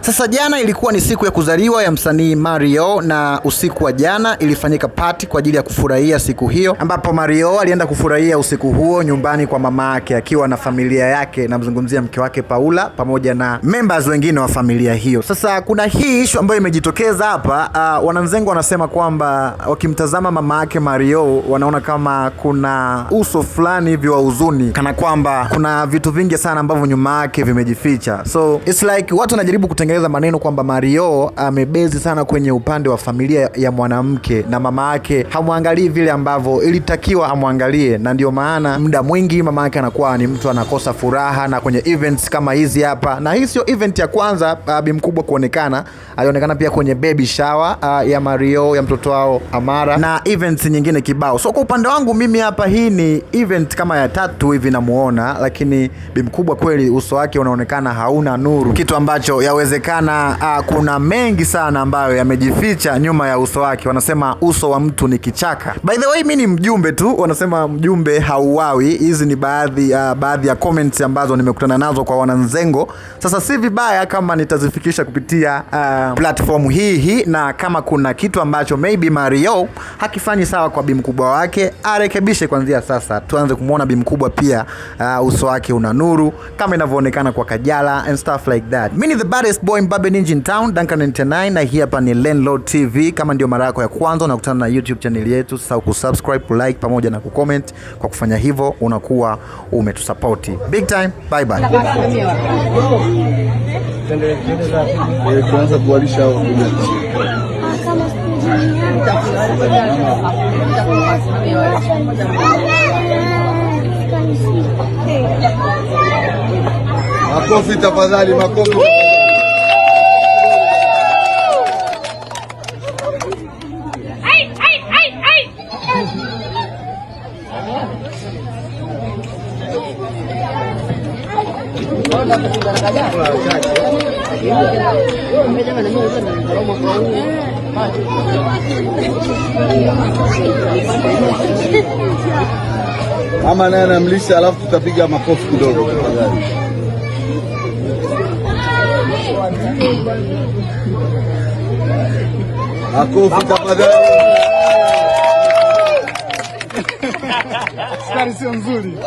Sasa jana ilikuwa ni siku ya kuzaliwa ya msanii Mario, na usiku wa jana ilifanyika party kwa ajili ya kufurahia siku hiyo, ambapo Mario alienda kufurahia usiku huo nyumbani kwa mama yake akiwa na familia yake, namzungumzia mke wake Paula pamoja na members wengine wa familia hiyo. Sasa kuna hii issue ambayo imejitokeza hapa. Wanamzengo wanasema kwamba wakimtazama mama yake Mario wanaona kama kuna uso fulani hivi wa huzuni, kana kwamba kuna vitu vingi sana ambavyo nyuma yake vimejificha. So it's like watu wanajaribu kutengeneza maneno kwamba Mario amebezi sana kwenye upande wa familia ya mwanamke na mama yake hamwangalii vile ambavyo ilitakiwa amwangalie, na ndio maana muda mwingi mama yake anakuwa ni mtu anakosa furaha. Na kwenye events kama hizi hapa, na hii sio event ya kwanza Bi Mkubwa kuonekana, alionekana pia kwenye baby shower ya Mario ya mtoto wao Amara na events nyingine kibao. So kwa upande wangu mimi hapa, hii ni event kama ya 3 hivi namuona, lakini Bi Mkubwa kweli uso wake unaonekana hauna nuru, kitu ambacho yawezekana kuna mengi sana ambayo yamejificha nyuma ya uso wake. Wanasema uso wa mtu ni kichaka. By the way, mimi ni mjumbe tu, wanasema mjumbe hauawi. Hizi ni baadhi ya comments ambazo nimekutana nazo kwa wananzengo. Sasa si vibaya kama nitazifikisha kupitia platform hii, na kama kuna kitu ambacho maybe Mario hakifanyi sawa kwa Bi Mkubwa wake, arekebishe kuanzia sasa. Tuanze kumuona Bi Mkubwa pia uso wake una nuru kama inavyoonekana kwa Kajala and stuff like that. Mimi ni the baddest boy Mbabe Ninja in town, Duncan 99, na hii hapa ni Landlord TV. Kama ndio mara yako ya kwanza unakutana na YouTube channel yetu, usisahau kusubscribe, kulike pamoja na kucomment. Kwa kufanya hivyo unakuwa umetusupport big time. Bye bye. Tuanza kuwalisha hao makofi tafadhali, makofi. Mama naye anamlisha, alafu tutapiga makofi kidogo tafadhali. Makofi tafadhali. Sio nzuri.